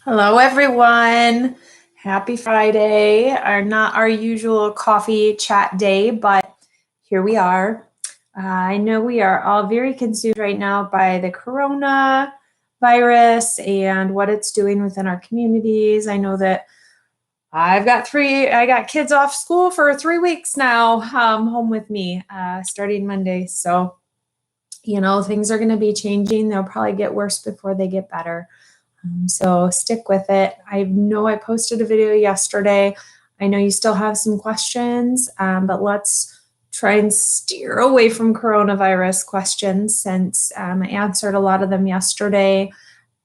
Hello, everyone. Happy Friday. Not our usual coffee chat day, but here we are. I know we are all very consumed right now by the coronavirus and what it's doing within our communities. I know that I got kids off school for 3 weeks now, home with me, starting Monday. So, things are going to be changing. They'll probably get worse before they get better. So stick with it. I know I posted a video yesterday. I know you still have some questions, but let's try and steer away from coronavirus questions since I answered a lot of them yesterday.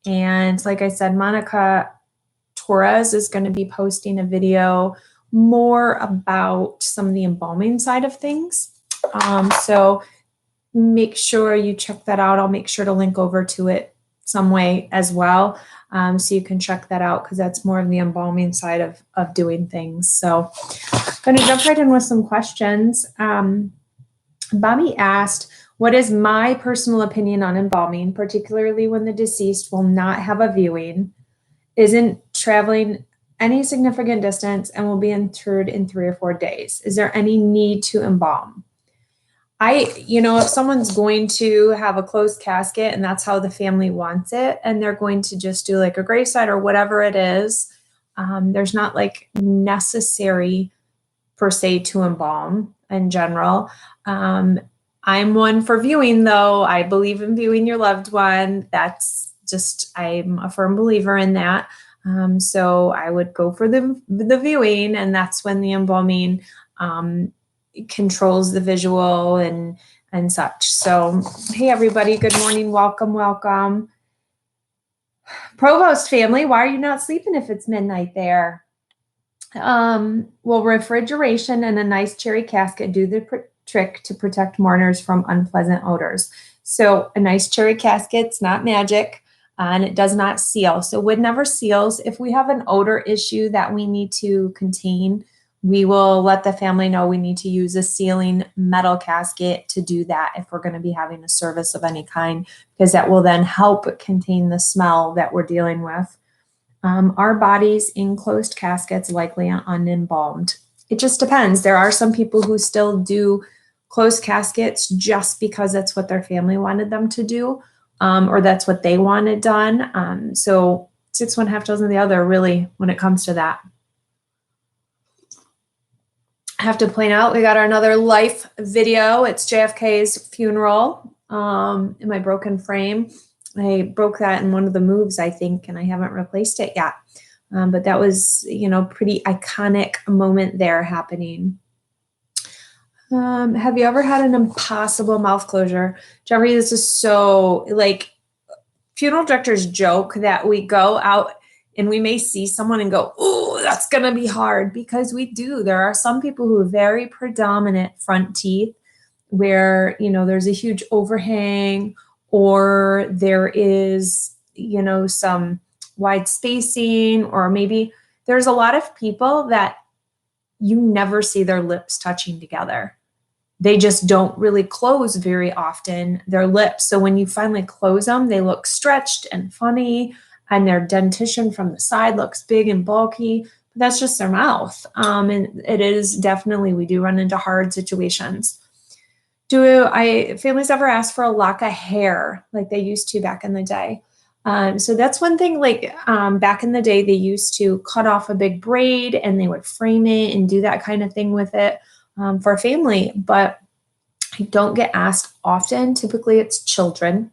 And like I said, Monica Torres is going to be posting a video more about some of the embalming side of things. So make sure you check that out. I'll make sure to link over to it some way as well. So you can check that out because that's more of the embalming side of doing things. So I'm going to jump right in with some questions. Bobby asked, what is my personal opinion on embalming, particularly when the deceased will not have a viewing, isn't traveling any significant distance, and will be interred in 3 or 4 days? Is there any need to embalm? If someone's going to have a closed casket and that's how the family wants it, and they're going to just do like a graveside or whatever it is, there's not like necessary per se to embalm in general. I'm one for viewing though. I believe in viewing your loved one. I'm a firm believer in that. So I would go for the viewing, and that's when the embalming, controls the visual and such. So, hey everybody, good morning, welcome. Provost family, why are you not sleeping if it's midnight there? Well, refrigeration and a nice cherry casket do the trick to protect mourners from unpleasant odors. So a nice cherry casket's not magic, and it does not seal. So wood never seals. If we have an odor issue that we need to contain, we will let the family know we need to use a sealing metal casket to do that if we're going to be having a service of any kind, because that will then help contain the smell that we're dealing with. Our bodies in closed caskets likely unembalmed. It just depends. There are some people who still do closed caskets just because that's what their family wanted them to do, or that's what they wanted done. So 6 1/2 dozen the other, really, when it comes to that. I have to point out, we got our another life video. It's JFK's funeral in my broken frame. I broke that in one of the moves, I think, and I haven't replaced it yet. But that was, pretty iconic moment there happening. Have you ever had an impossible mouth closure? Jeffrey, this is so, funeral directors joke that we go out and we may see someone and go, oh, that's going to be hard, because we do. There are some people who have very predominant front teeth where, there's a huge overhang, or there is, some wide spacing, or maybe there's a lot of people that you never see their lips touching together. They just don't really close very often, their lips. So when you finally close them, they look stretched and funny, and their dentition from the side looks big and bulky. But that's just their mouth. And it is definitely, we do run into hard situations. Families ever ask for a lock of hair like they used to back in the day? So that's one thing, back in the day, they used to cut off a big braid and they would frame it and do that kind of thing with it for a family. But I don't get asked often. Typically it's children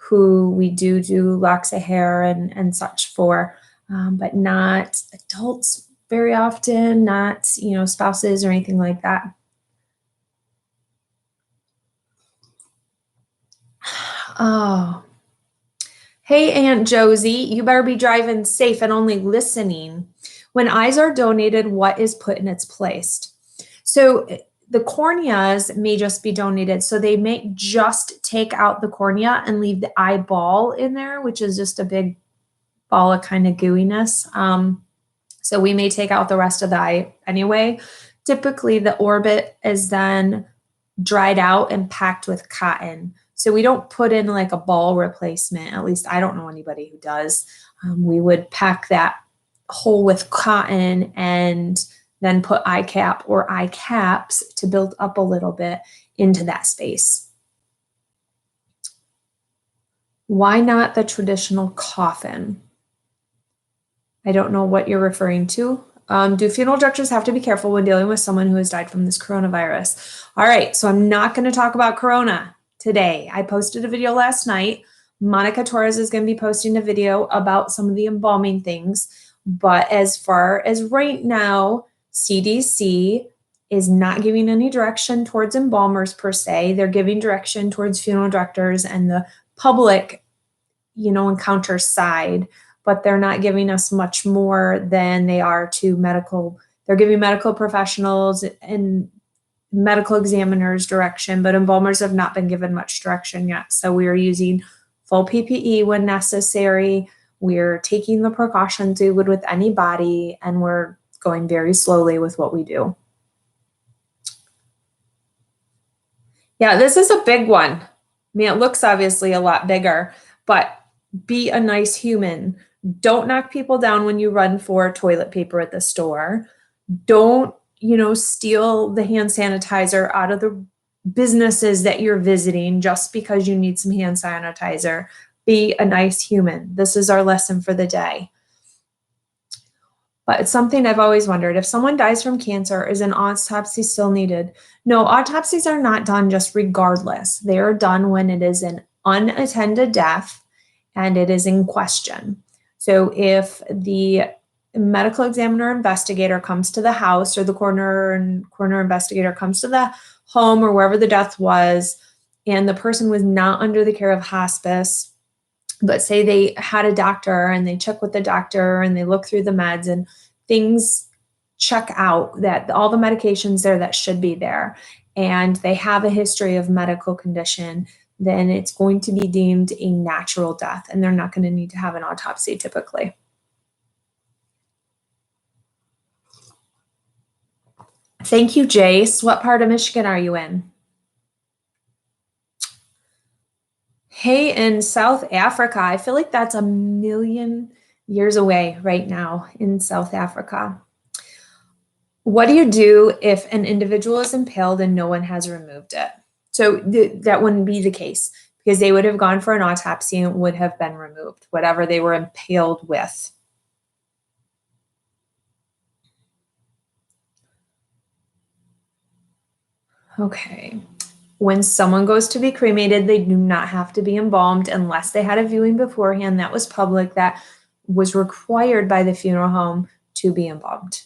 who we do locks of hair and such for, but not adults very often, not, spouses or anything like that. Oh, hey, Aunt Josie, you better be driving safe and only listening. When eyes are donated, what is put in its place? So the corneas may just be donated. So they may just take out the cornea and leave the eyeball in there, which is just a big ball of kind of gooiness. So we may take out the rest of the eye anyway. Typically the orbit is then dried out and packed with cotton. So we don't put in like a ball replacement. At least I don't know anybody who does. We would pack that hole with cotton and then put eye cap or eye caps to build up a little bit into that space. Why not the traditional coffin? I don't know what you're referring to. Do funeral directors have to be careful when dealing with someone who has died from this coronavirus? All right, so I'm not going to talk about corona today. I posted a video last night. Monica Torres is going to be posting a video about some of the embalming things. But as far as right now, CDC is not giving any direction towards embalmers per se. They're giving direction towards funeral directors and the public, encounter side, but they're not giving us much more than they are to medical. They're giving medical professionals and medical examiners direction, but embalmers have not been given much direction yet. So we are using full PPE when necessary. We're taking the precautions we would with any body, and we're going very slowly with what we do. Yeah, this is a big one. I mean, it looks obviously a lot bigger, but be a nice human. Don't knock people down when you run for toilet paper at the store. Don't, steal the hand sanitizer out of the businesses that you're visiting just because you need some hand sanitizer. Be a nice human. This is our lesson for the day. But it's something I've always wondered. If someone dies from cancer, is an autopsy still needed? No, autopsies are not done just regardless. They are done when it is an unattended death and it is in question. So if the medical examiner investigator comes to the house, or the coroner investigator comes to the home or wherever the death was, and the person was not under the care of hospice, but say they had a doctor and they check with the doctor and they look through the meds and things check out that all the medications there that should be there, and they have a history of medical condition, then it's going to be deemed a natural death and they're not going to need to have an autopsy typically. Thank you, Jace. What part of Michigan are you in? Hey, in South Africa, I feel like that's a million years away right now in South Africa. What do you do if an individual is impaled and no one has removed it? So that wouldn't be the case, because they would have gone for an autopsy and it would have been removed, whatever they were impaled with. Okay. When someone goes to be cremated, they do not have to be embalmed unless they had a viewing beforehand that was public, that was required by the funeral home to be embalmed.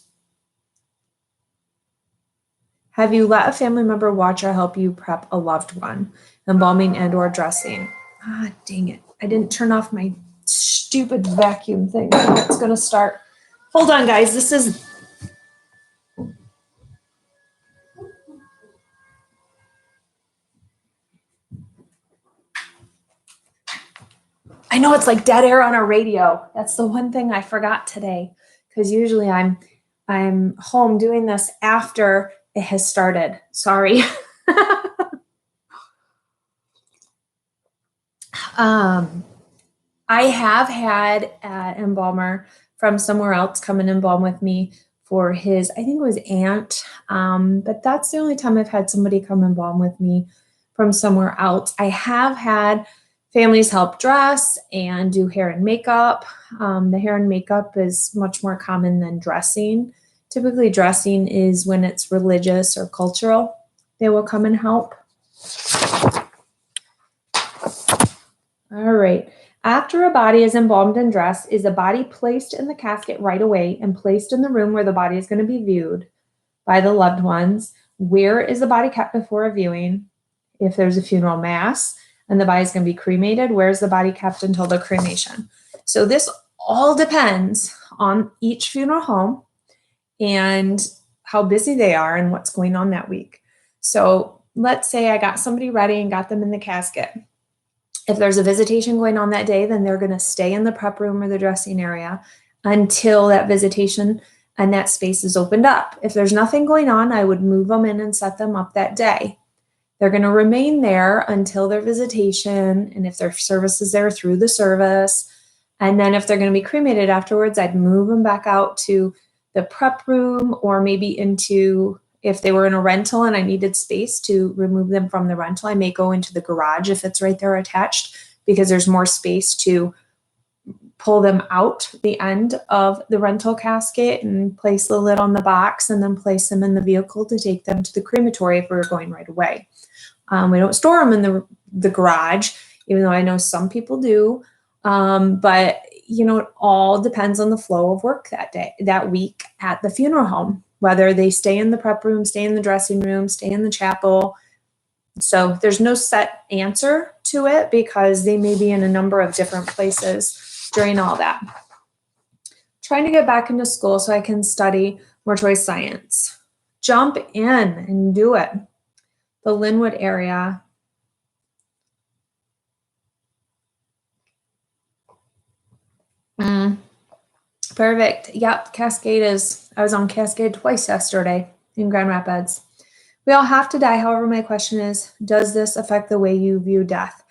Have you let a family member watch or help you prep a loved one? Embalming and or dressing. Ah, dang it. I didn't turn off my stupid vacuum thing. It's going to start. Hold on, guys. This is... I know it's like dead air on a radio. That's the one thing I forgot today, because usually I'm home doing this after it has started. Sorry. I have had an embalmer from somewhere else come and embalm with me for his, I think it was aunt, but that's the only time I've had somebody come embalm with me from somewhere else. I have had families help dress and do hair and makeup. The hair and makeup is much more common than dressing. Typically dressing is when it's religious or cultural. They will come and help. All right. After a body is embalmed and dressed, is the body placed in the casket right away and placed in the room where the body is going to be viewed by the loved ones? Where is the body kept before a viewing? If there's a funeral mass and the body is going to be cremated, where is the body kept until the cremation? So this all depends on each funeral home and how busy they are and what's going on that week. So let's say I got somebody ready and got them in the casket. If there's a visitation going on that day, then they're going to stay in the prep room or the dressing area until that visitation and that space is opened up. If there's nothing going on, I would move them in and set them up that day. They're going to remain there until their visitation, and if their service is there, through the service. And then if they're going to be cremated afterwards, I'd move them back out to the prep room, or maybe into, if they were in a rental and I needed space to remove them from the rental, I may go into the garage if it's right there attached, because there's more space to pull them out the end of the rental casket and place the lid on the box, and then place them in the vehicle to take them to the crematory if we were going right away. We don't store them in the garage, even though I know some people do. But you know, it all depends on the flow of work that day, that week at the funeral home, whether they stay in the prep room, stay in the dressing room, stay in the chapel. So there's no set answer to it, because they may be in a number of different places during all that. Trying to get back into school so I can study mortuary science. Jump in and do it. The Linwood area. Perfect. Yep, Cascade I was on Cascade twice yesterday in Grand Rapids. We all have to die. However, my question is, does this affect the way you view death?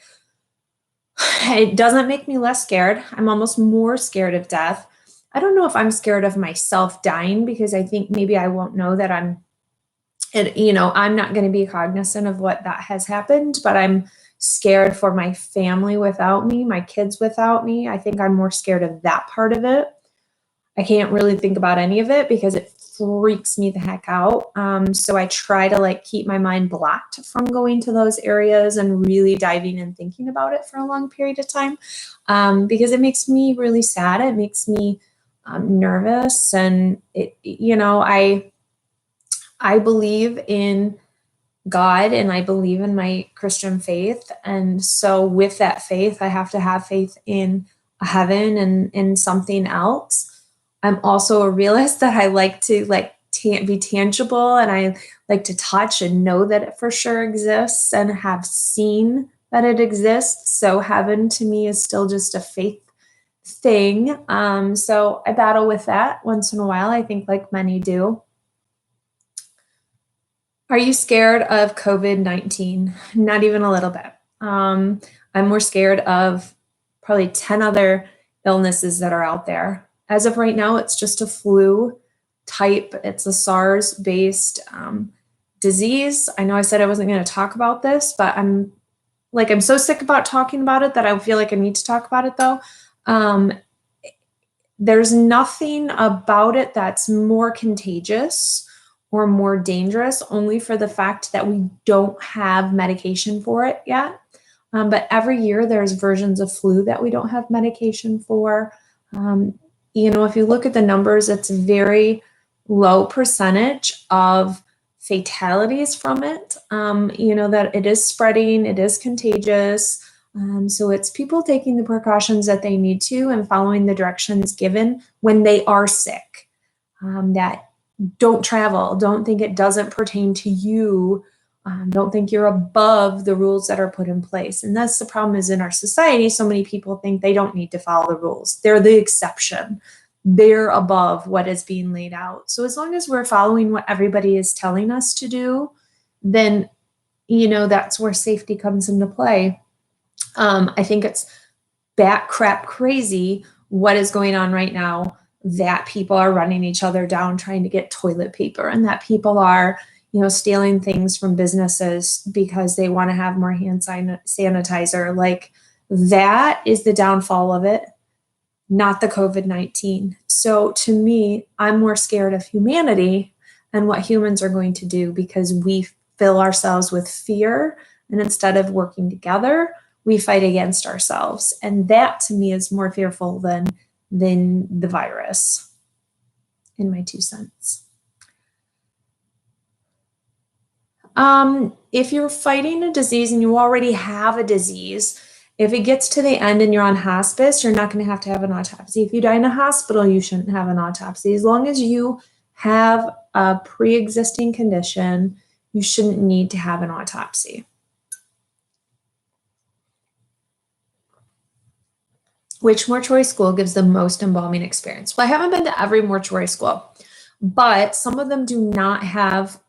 It doesn't make me less scared. I'm almost more scared of death. I don't know if I'm scared of myself dying, because I think maybe I won't know that I'm not going to be cognizant of what that has happened, but I'm scared for my family without me, my kids without me. I think I'm more scared of that part of it. I can't really think about any of it because it freaks me the heck out. So I try to keep my mind blocked from going to those areas and really diving and thinking about it for a long period of time, because it makes me really sad. It makes me nervous, and I believe in God, and I believe in my Christian faith. And so with that faith, I have to have faith in a heaven and in something else. I'm also a realist that I like to be tangible, and I like to touch and know that it for sure exists and have seen that it exists. So heaven to me is still just a faith thing. So I battle with that once in a while, I think, like many do. Are you scared of COVID-19? Not even a little bit. I'm more scared of probably 10 other illnesses that are out there. As of right now, it's just a flu type. It's a SARS-based disease. I know I said I wasn't going to talk about this, but I'm so sick about talking about it that I feel like I need to talk about it, though. There's nothing about it that's more contagious or more dangerous, only for the fact that we don't have medication for it yet. But every year there's versions of flu that we don't have medication for. If you look at the numbers, it's a very low percentage of fatalities from it. That it is spreading, it is contagious. So it's people taking the precautions that they need to and following the directions given when they are sick. That don't travel, don't think it doesn't pertain to you. Don't think you're above the rules that are put in place. And that's the problem, is in our society, so many people think they don't need to follow the rules. They're the exception. They're above what is being laid out. So as long as we're following what everybody is telling us to do, then, that's where safety comes into play. I think it's bat crap crazy what is going on right now, that people are running each other down trying to get toilet paper, and that people are stealing things from businesses because they want to have more hand sanitizer. That is the downfall of it, not the COVID-19. So to me, I'm more scared of humanity and what humans are going to do, because we fill ourselves with fear, and instead of working together, we fight against ourselves. And that to me is more fearful than the virus, in my 2 cents. If you're fighting a disease and you already have a disease, if it gets to the end and you're on hospice, you're not going to have an autopsy. If you die in a hospital, you shouldn't have an autopsy. As long as you have a pre-existing condition, you shouldn't need to have an autopsy. Which mortuary school gives the most embalming experience? Well, I haven't been to every mortuary school, but some of them do not have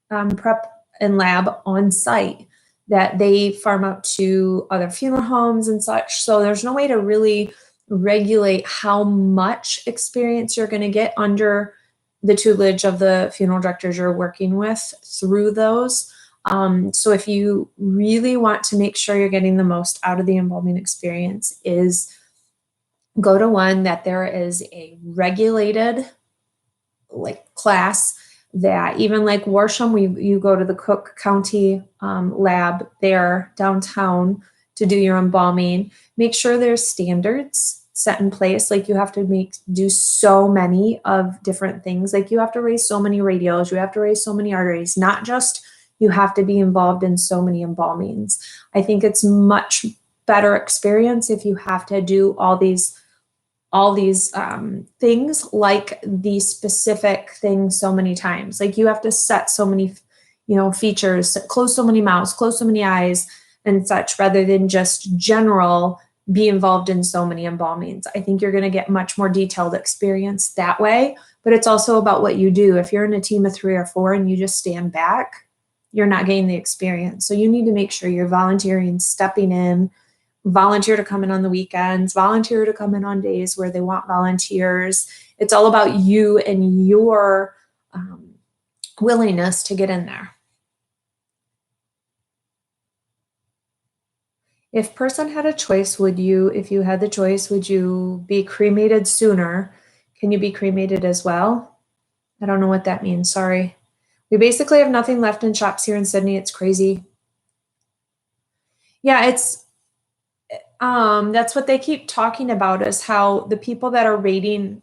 prep and lab on site. that they farm out to other funeral homes and such. So there's no way to really regulate how much experience you're going to get under the tutelage of the funeral directors you're working with through those. So if you really want to make sure you're getting the most out of the embalming experience, is go to one that there is a regulated like class, that even like Worsham, you go to the Cook County lab there downtown to do your embalming. Make sure there's standards set in place. Like you have to do so many of different things. Like you have to raise so many radials, you have to raise so many arteries, not just you have to be involved in so many embalmings. I think it's much better experience if you have to do all these things, like the specific things so many times. Like you have to set so many, features, close so many mouths, close so many eyes and such, rather than just general be involved in so many embalmings. I think you're going to get much more detailed experience that way, but it's also about what you do. If you're in a team of 3 or 4 and you just stand back, you're not getting the experience. So you need to make sure you're volunteering, stepping in, volunteer to come in on the weekends, volunteer to come in on days where they want volunteers. It's all about you and your willingness to get in there. If person had a choice, if you had the choice, would you be cremated sooner? Can you be cremated as well? I don't know what that means. Sorry. We basically have nothing left in shops here in Sydney. It's crazy. Yeah, that's what they keep talking about, is how the people that are raiding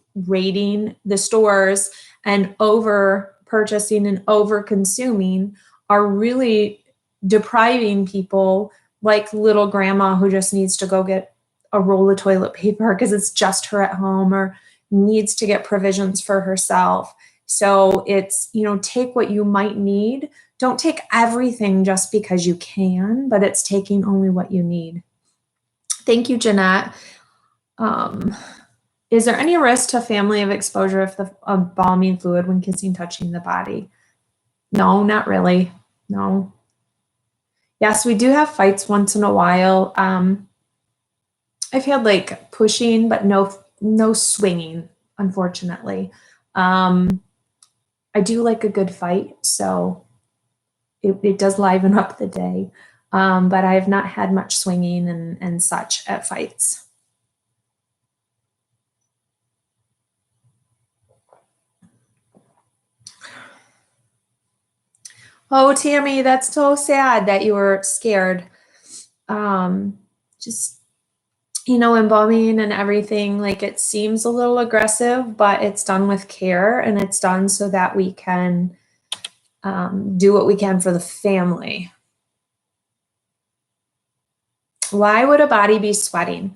the stores and over purchasing and over consuming are really depriving people, like little grandma who just needs to go get a roll of toilet paper because it's just her at home, or needs to get provisions for herself. So it's, take what you might need. Don't take everything just because you can, but it's taking only what you need. Thank you, Jeanette. Is there any risk to family of exposure if the embalming fluid when kissing, touching the body? No, not really. No. Yes, we do have fights once in a while. I've had like pushing, but no swinging, unfortunately. I do like a good fight, so it does liven up the day. But I have not had much swinging and such at fights. Oh, Tammy, that's so sad that you were scared. Just, embalming and everything, like it seems a little aggressive, but it's done with care, and it's done so that we can do what we can for the family. Why would a body be sweating?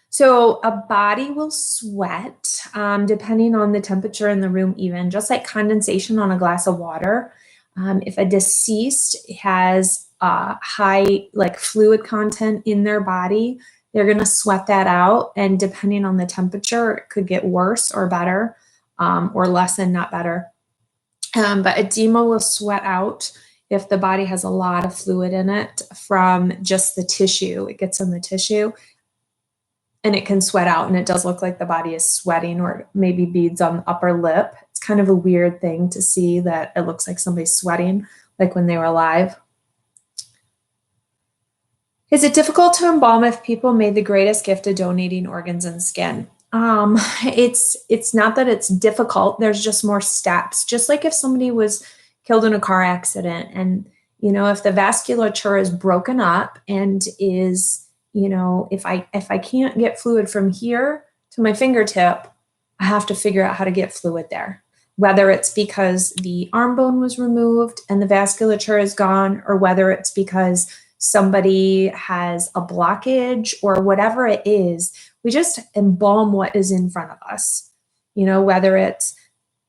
So a body will sweat depending on the temperature in the room, even just like condensation on a glass of water. If a deceased has high like fluid content in their body, they're going to sweat that out. And depending on the temperature, it could get worse or better, or less and not better. But edema will sweat out if the body has a lot of fluid in it from just the tissue. It gets in the tissue and it can sweat out, and it does look like the body is sweating, or maybe beads on the upper lip. It's kind of a weird thing to see, that it looks like somebody's sweating, like when they were alive. Is it difficult to embalm if people made the greatest gift of donating organs and skin? It's not that it's difficult. There's just more steps. Just like if somebody was killed in a car accident, and if the vasculature is broken up and is, if I can't get fluid from here to my fingertip, I have to figure out how to get fluid there. Whether it's because the arm bone was removed and the vasculature is gone, or whether it's because somebody has a blockage, or whatever it is, we just embalm what is in front of us. Whether it's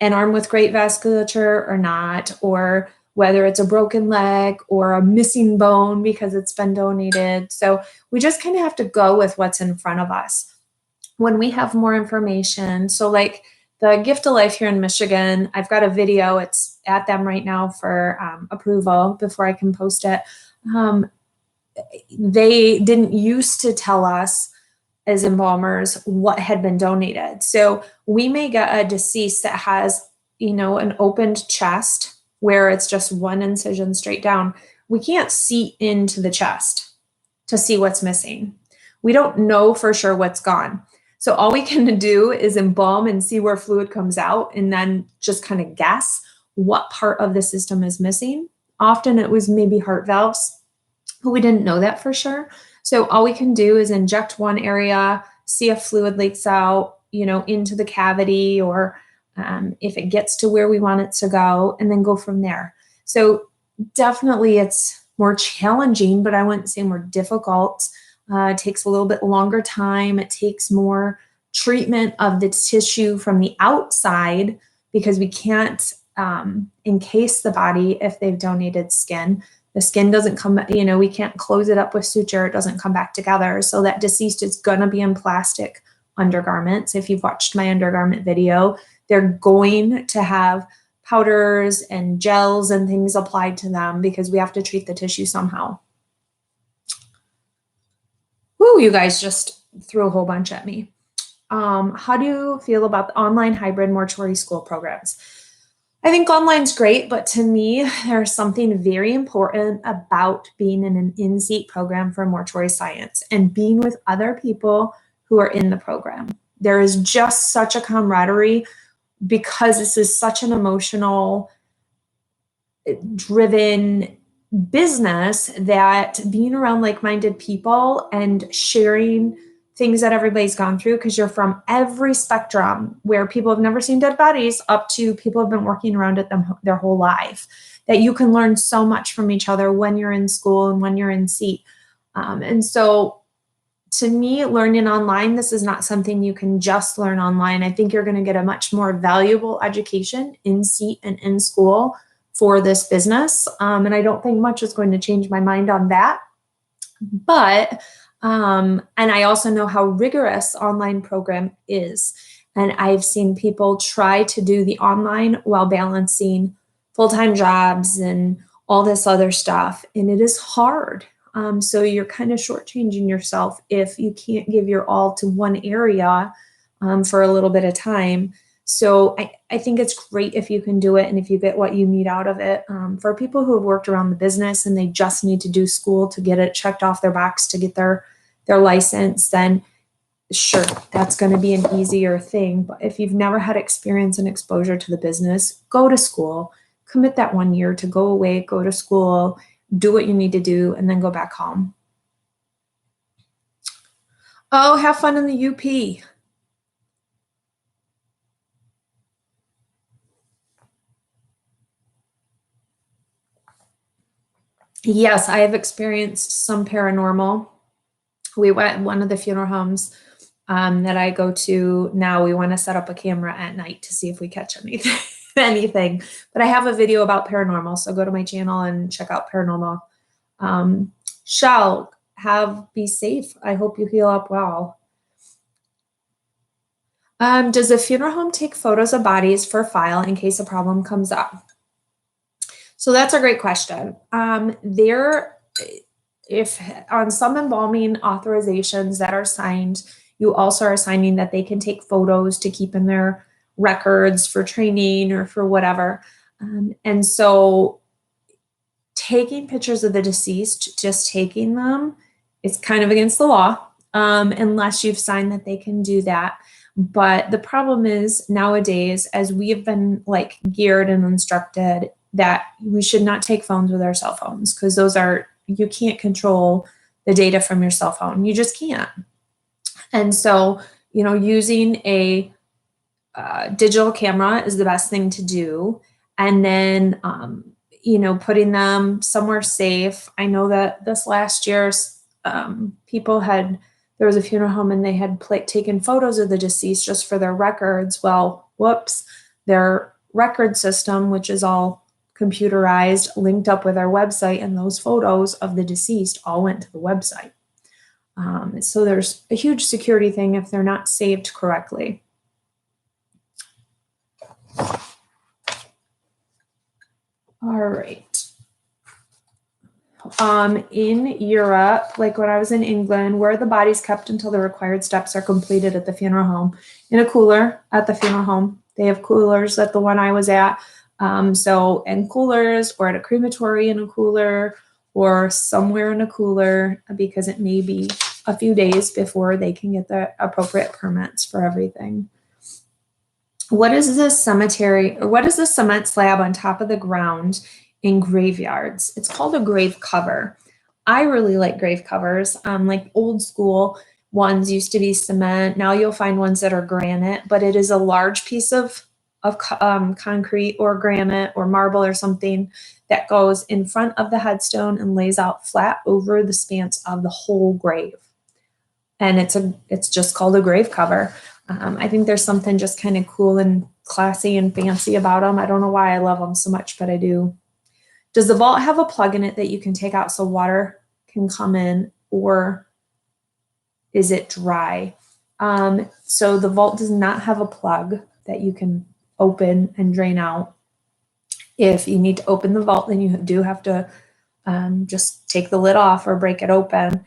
an arm with great vasculature or not, or whether it's a broken leg or a missing bone because it's been donated. So we just kind of have to go with what's in front of us. When we have more information, so like the Gift of Life here in Michigan, I've got a video. It's at them right now for approval before I can post it. they didn't used to tell us as embalmers what had been donated. So we may get a deceased that has, an opened chest where it's just one incision straight down. We can't see into the chest to see what's missing. We don't know for sure what's gone. So all we can do is embalm and see where fluid comes out and then just kind of guess what part of the system is missing. Often it was maybe heart valves, but we didn't know that for sure. So all we can do is inject one area, see if fluid leaks out, into the cavity, or if it gets to where we want it to go, and then go from there. So definitely it's more challenging, but I wouldn't say more difficult. It takes a little bit longer time. It takes more treatment of the tissue from the outside because we can't encase the body if they've donated skin. The skin doesn't come, we can't close it up with suture. It doesn't come back together. So that deceased is going to be in plastic undergarments. If you've watched my undergarment video, they're going to have powders and gels and things applied to them because we have to treat the tissue somehow. Woo, you guys just threw a whole bunch at me. How do you feel about the online hybrid mortuary school programs? I think online's great, but to me, there's something very important about being in an in-seat program for mortuary science and being with other people who are in the program. There is just such a camaraderie because this is such an emotional driven business that being around like-minded people and sharing things that everybody's gone through, because you're from every spectrum where people have never seen dead bodies up to people have been working around it their whole life, that you can learn so much from each other when you're in school and when you're in seat. And so to me, learning online, this is not something you can just learn online. I think you're going to get a much more valuable education in seat and in school for this business. And I don't think much is going to change my mind on that. But and I also know how rigorous online program is. And I've seen people try to do the online while balancing full-time jobs and all this other stuff. And it is hard. So you're kind of shortchanging yourself if you can't give your all to one area for a little bit of time. So I think it's great if you can do it and if you get what you need out of it. For people who have worked around the business and they just need to do school to get it checked off their box to get their license, then sure, that's going to be an easier thing. But if you've never had experience and exposure to the business, go to school, commit that 1 year to go away, go to school, do what you need to do, and then go back home. Oh, have fun in the UP. Yes, I have experienced some paranormal. We went one of the funeral homes that I go to now. We want to set up a camera at night to see if we catch anything. But I have a video about paranormal, so go to my channel and check out paranormal. Shell, be safe. I hope you heal up well. Does a funeral home take photos of bodies for file in case a problem comes up? So that's a great question. If on some embalming authorizations that are signed, you also are signing that they can take photos to keep in their records for training or for whatever. And so taking pictures of the deceased, just taking them, is kind of against the law, unless you've signed that they can do that. But the problem is nowadays, as we have been geared and instructed that we should not take phones with our cell phones, because you can't control the data from your cell phone. You just can't. And so, using a digital camera is the best thing to do. And then, putting them somewhere safe. I know that this last year, there was a funeral home and they had taken photos of the deceased just for their records. Well, whoops, their record system, which is all computerized, linked up with our website, and those photos of the deceased all went to the website. So there's a huge security thing if they're not saved correctly. All right. in Europe, like when I was in England, where the body's kept until the required steps are completed at the funeral home, in a cooler at the funeral home. They have coolers at the one I was at. So in coolers, or at a crematory in a cooler, or somewhere in a cooler, because it may be a few days before they can get the appropriate permits for everything. What is this cemetery, or what is the cement slab on top of the ground in graveyards? It's called a grave cover. I really like grave covers. Like old school ones used to be cement. Now you'll find ones that are granite, but it is a large piece of concrete or granite or marble or something that goes in front of the headstone and lays out flat over the span of the whole grave. And it's just called a grave cover. I think there's something just kind of cool and classy and fancy about them. I don't know why I love them so much, but I do. Does the vault have a plug in it that you can take out so water can come in, or is it dry? So the vault does not have a plug that you can open and drain out. If you need to open the vault, then you do have to just take the lid off or break it open.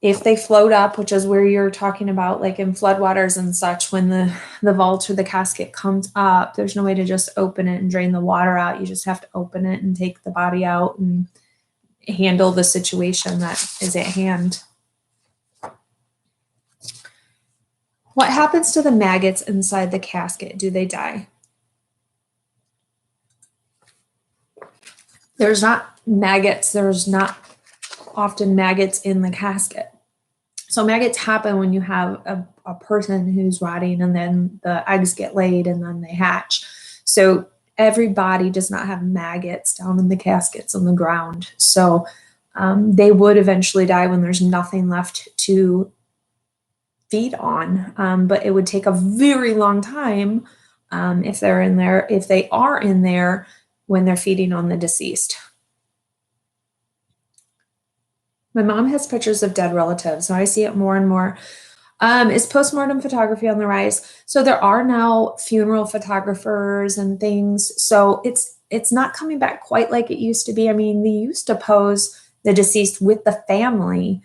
If they float up, which is where you're talking about, like in floodwaters and such, when the vault or the casket comes up, there's no way to just open it and drain the water out. You just have to open it and take the body out and handle the situation that is at hand. What happens to the maggots inside the casket? Do they die? There's not maggots. There's not often maggots in the casket. So maggots happen when you have a person who's rotting, and then the eggs get laid and then they hatch. So every body does not have maggots down in the caskets on the ground. So they would eventually die when there's nothing left to feed on. But it would take a very long time if they are in there when they're feeding on the deceased. My mom has pictures of dead relatives, so I see it more and more. Is postmortem photography on the rise? So there are now funeral photographers and things. So it's not coming back quite like it used to be. I mean, they used to pose the deceased with the family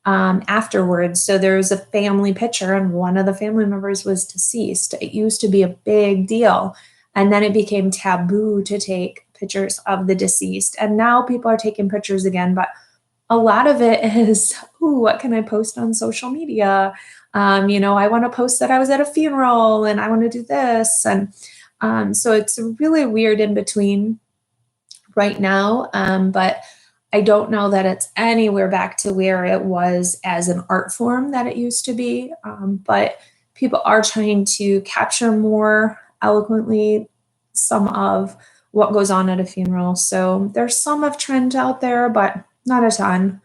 afterwards. So there was a family picture, and one of the family members was deceased. It used to be a big deal, and then it became taboo to take pictures of the deceased. And now people are taking pictures again, but a lot of it is, ooh, what can I post on social media? I want to post that I was at a funeral and I want to do this. And so it's really weird in between right now. But I don't know that it's anywhere back to where it was as an art form that it used to be. But people are trying to capture more eloquently some of what goes on at a funeral. So there's some of trend out there, but not a ton.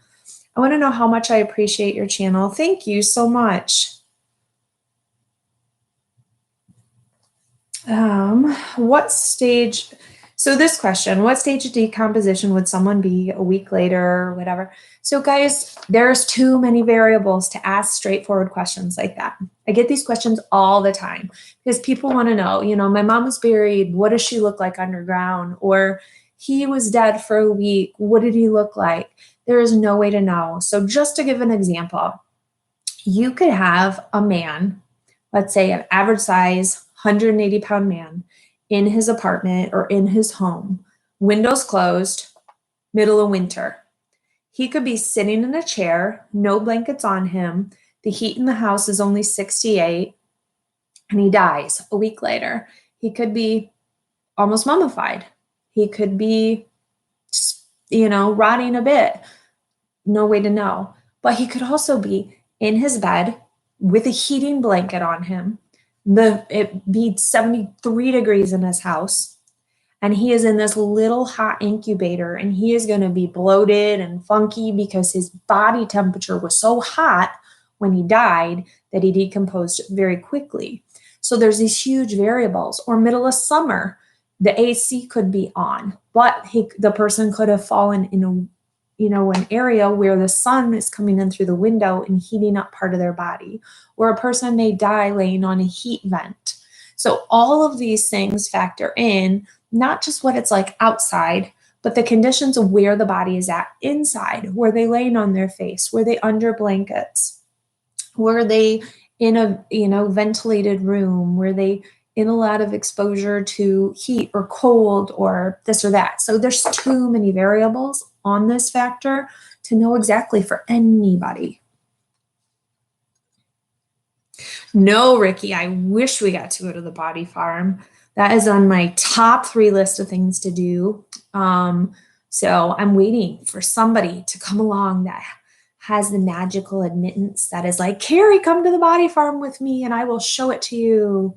I want to know how much I appreciate your channel. Thank you so much. What stage? So this question, what stage of decomposition would someone be a week later or whatever? So guys, there's too many variables to ask straightforward questions like that. I get these questions all the time because people want to know, my mom was buried. What does she look like underground? Or he was dead for a week. What did he look like? There is no way to know. So just to give an example, you could have a man, let's say an average size, 180-pound man in his apartment or in his home, windows closed, middle of winter. He could be sitting in a chair, no blankets on him. The heat in the house is only 68, and he dies a week later. He could be almost mummified. He could be, rotting a bit. No way to know. But he could also be in his bed with a heating blanket on him. It be 73 degrees in his house, and he is in this little hot incubator, and he is going to be bloated and funky because his body temperature was so hot when he died that he decomposed very quickly. So there's these huge variables. Or middle of summer, the AC could be on, but the person could have fallen in an area where the sun is coming in through the window and heating up part of their body, or a person may die laying on a heat vent. So all of these things factor in, not just what it's like outside, but the conditions of where the body is at inside, were they laying on their face? Were they under blankets? Were they in a, ventilated room? Were they in a lot of exposure to heat or cold or this or that? So there's too many variables on this factor to know exactly for anybody. No, Ricky, I wish we got to go to the body farm. That is on my top 3 list of things to do. So I'm waiting for somebody to come along that has the magical admittance that is like, Kari, come to the body farm with me and I will show it to you.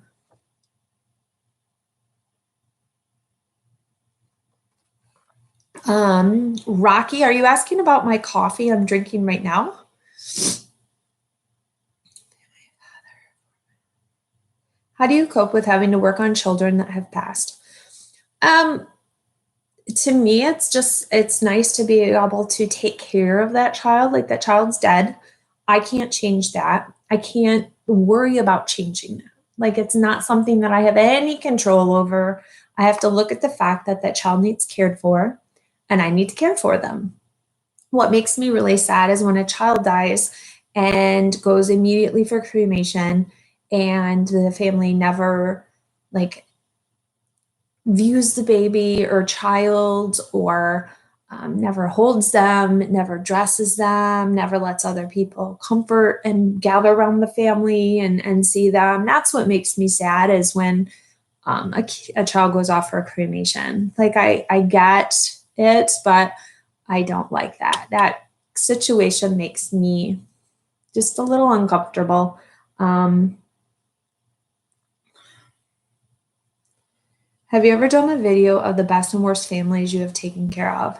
Rocky, are you asking about my coffee I'm drinking right now? How do you cope with having to work on children that have passed? To me, it's nice to be able to take care of that child. Like, that child's dead. I can't change that. I can't worry about changing that. Like, it's not something that I have any control over. I have to look at the fact that that child needs cared for, and I need to care for them. What makes me really sad is when a child dies and goes immediately for cremation and the family never views the baby or child, or never holds them, never dresses them, never lets other people comfort and gather around the family and see them. That's what makes me sad, is when a child goes off for a cremation. Like, I get it, but I don't like that. That situation makes me just a little uncomfortable. Have you ever done a video of the best and worst families you have taken care of?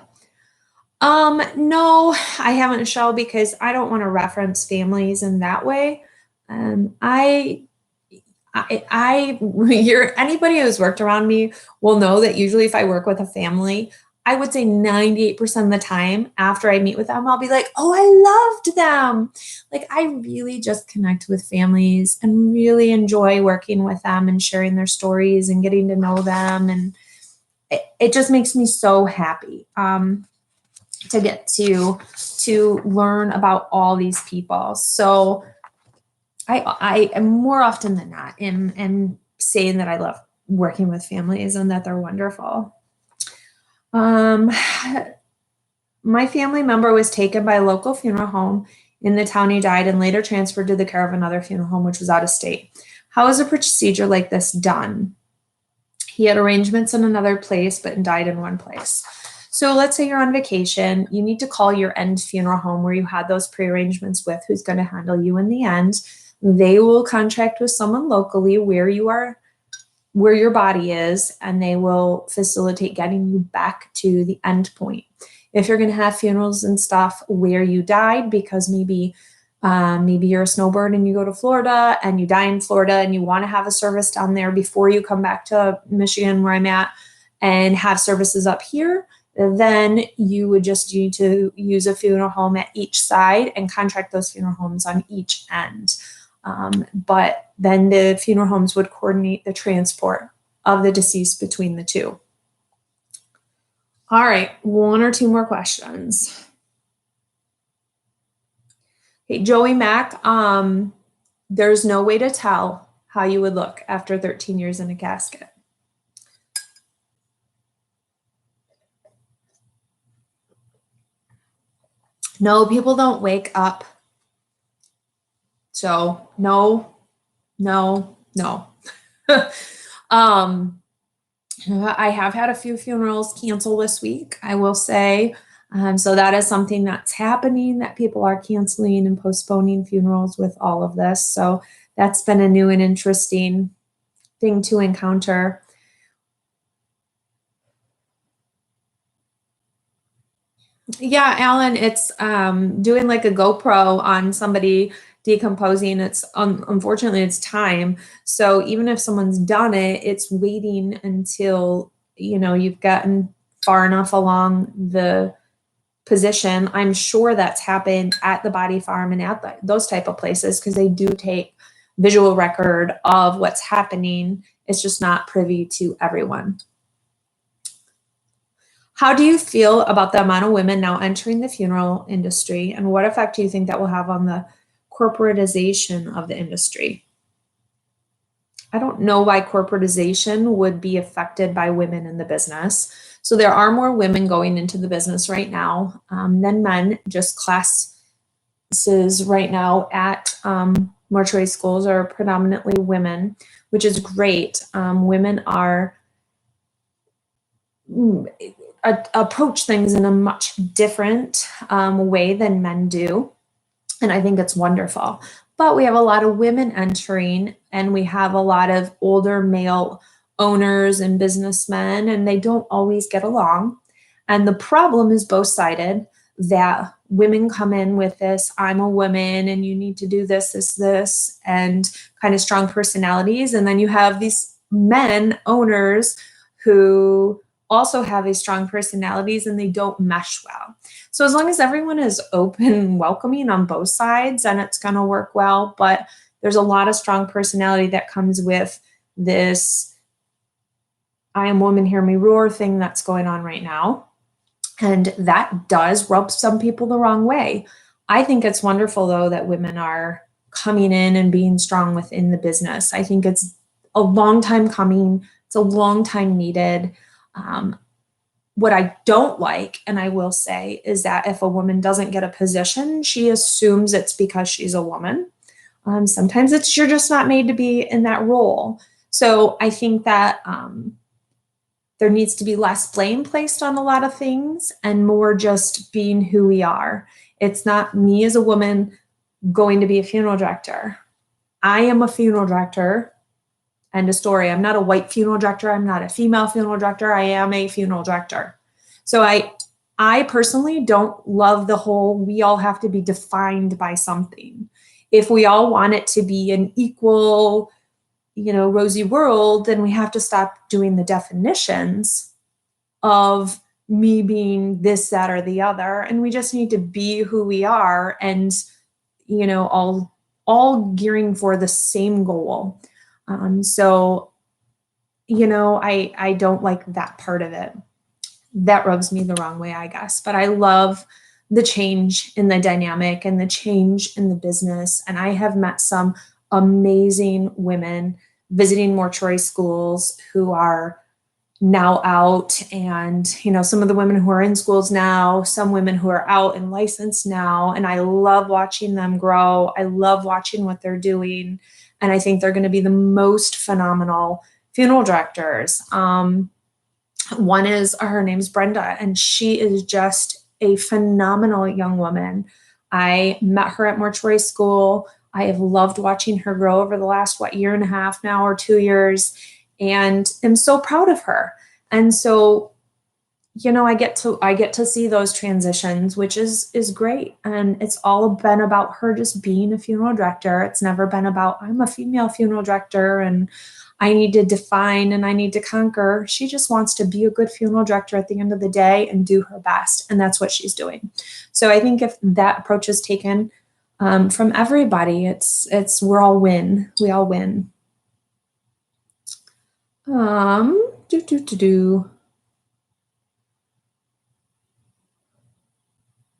No, I haven't, Michelle, because I don't want to reference families in that way. Anybody who's worked around me will know that usually if I work with a family, I would say 98% of the time after I meet with them, I'll be like, oh, I loved them. Like, I really just connect with families and really enjoy working with them and sharing their stories and getting to know them. And it just makes me so happy to get to learn about all these people. So I am, more often than not, am saying that I love working with families and that they're wonderful. My family member was taken by a local funeral home in the town he died and later transferred to the care of another funeral home, which was out of state. How is a procedure like this done? He had arrangements in another place, but died in one place. So let's say you're on vacation. You need to call your end funeral home where you had those pre-arrangements with, who's going to handle you in the end. They will contract with someone locally where you are, where your body is, and they will facilitate getting you back to the end point. If you're going to have funerals and stuff where you died, because maybe you're a snowbird and you go to Florida and you die in Florida and you want to have a service down there before you come back to Michigan, where I'm at, and have services up here, then you would just need to use a funeral home at each side and contract those funeral homes on each end. But then the funeral homes would coordinate the transport of the deceased between the two. All right, 1 or 2 more questions. Okay, Joey Mack, there's no way to tell how you would look after 13 years in a casket. No, people don't wake up. So no. I have had a few funerals cancel this week, I will say. So that is something that's happening, that people are canceling and postponing funerals with all of this. So that's been a new and interesting thing to encounter. Yeah, Alan, it's doing like a GoPro on somebody decomposing. It's unfortunately it's time. So even if someone's done it, it's waiting until you've gotten far enough along the position. I'm sure that's happened at the body farm and at those type of places, because they do take visual record of what's happening. It's just not privy to everyone. How do you feel about the amount of women now entering the funeral industry, and what effect do you think that will have on the corporatization of the industry? I don't know why corporatization would be affected by women in the business. So there are more women going into the business right now than men. Just classes right now at mortuary schools are predominantly women, which is great. Women are approach things in a much different way than men do. And I think it's wonderful. But we have a lot of women entering, and we have a lot of older male owners and businessmen, and they don't always get along. And the problem is both-sided, that women come in with this, I'm a woman and you need to do this, and kind of strong personalities. And then you have these men owners who also have these strong personalities and they don't mesh well. So as long as everyone is open and welcoming on both sides, then it's going to work well. But there's a lot of strong personality that comes with this I am woman, hear me roar thing that's going on right now. And that does rub some people the wrong way. I think it's wonderful, though, that women are coming in and being strong within the business. I think it's a long time coming. It's a long time needed. What I don't like, and I will say, is that if a woman doesn't get a position, she assumes it's because she's a woman. Sometimes it's you're just not made to be in that role. So I think that there needs to be less blame placed on a lot of things and more just being who we are. It's not me as a woman going to be a funeral director. I am a funeral director. End of story. I'm not a white funeral director. I'm not a female funeral director. I am a funeral director. So I personally don't love the whole we all have to be defined by something. If we all want it to be an equal, rosy world, then we have to stop doing the definitions of me being this, that, or the other. And we just need to be who we are and, all gearing for the same goal. So, I don't like that part of it. That rubs me the wrong way, I guess. But I love the change in the dynamic and the change in the business. And I have met some amazing women visiting mortuary schools who are now out. And, some of the women who are in schools now, some women who are out and licensed now. And I love watching them grow. I love watching what they're doing. And I think they're going to be the most phenomenal funeral directors. One is, her name's Brenda, and she is just a phenomenal young woman. I met her at mortuary school. I have loved watching her grow over the last, year and a half now or 2 years, and am so proud of her. And so, I get to see those transitions, which is great. And it's all been about her just being a funeral director. It's never been about, I'm a female funeral director and I need to define and I need to conquer. She just wants to be a good funeral director at the end of the day and do her best. And that's what she's doing. So I think if that approach is taken from everybody, we're all win. We all win.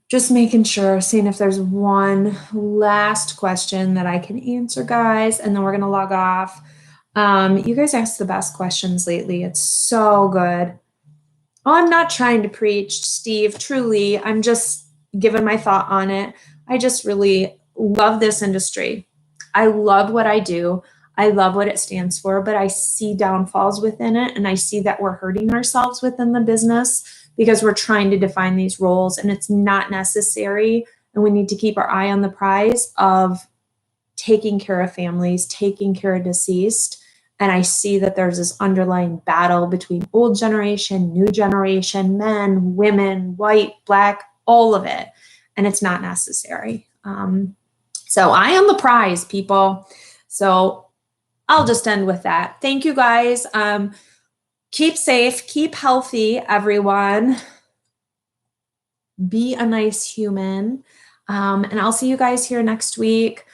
Just making sure, seeing if there's one last question that I can answer, guys, and then we're going to log off. You guys asked the best questions lately. It's so good. Oh, I'm not trying to preach, Steve. Truly, I'm just giving my thought on it. I just really love this industry. I love what I do. I love what it stands for, but I see downfalls within it, and I see that we're hurting ourselves within the business because we're trying to define these roles, and it's not necessary. And we need to keep our eye on the prize of taking care of families, taking care of deceased. And I see that there's this underlying battle between old generation, new generation, men, women, white, black, all of it. And it's not necessary. So eye on the prize, people. So I'll just end with that. Thank you, guys. Keep safe, keep healthy, everyone. Be a nice human. And I'll see you guys here next week.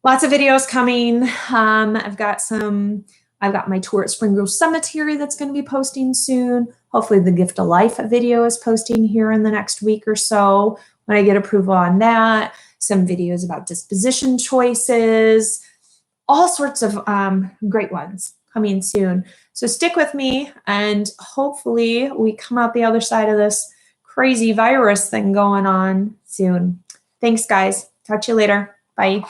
Lots of videos coming. I've got some I've got my tour at Spring Grove Cemetery that's going to be posting soon. Hopefully the Gift of Life video is posting here in the next week or so when I get approval on that. Some videos about disposition choices, all sorts of great ones coming soon. So stick with me, and hopefully we come out the other side of this crazy virus thing going on soon. Thanks, guys. Talk to you later. Bye.